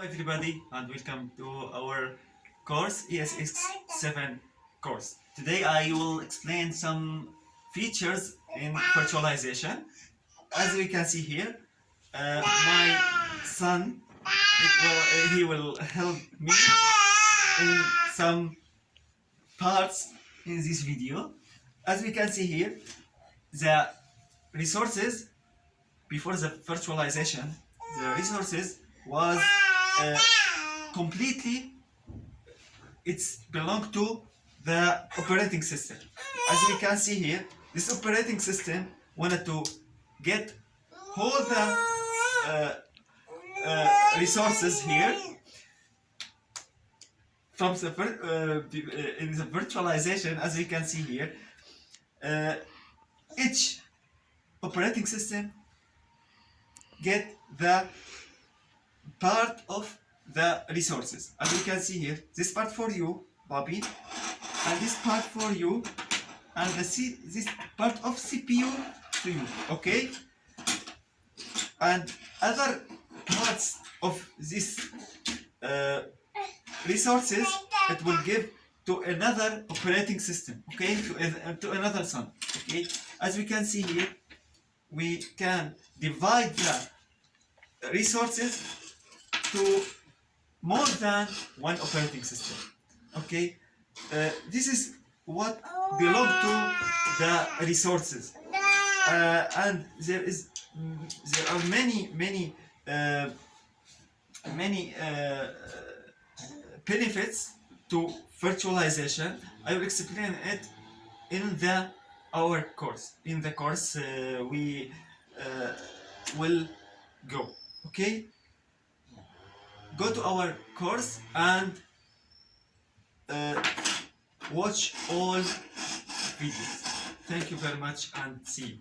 Hello everybody and welcome to our course ESX7 course. Today I will explain some features in virtualization. As we can see here, my son he will help me in some parts in this video. As we can see here, the resources before the virtualization, the resources was completely it's belong to the operating system. As we can see here, this operating system wanted to get all the resources here from the in the virtualization. As we can see here, each operating system get the part of the resources. As you can see here, this part for you, Bobby, and this part for you, and this part of CPU to you, okay? And other parts of this resources, it will give to another operating system, okay? To another son, okay? As we can see here, we can divide the resources to more than one operating system. Okay, this is what belong to the resources, and there are many benefits to virtualization. I will explain it in our course. In the course we will go. Okay, go to our course and watch all videos. Thank you very much and see you.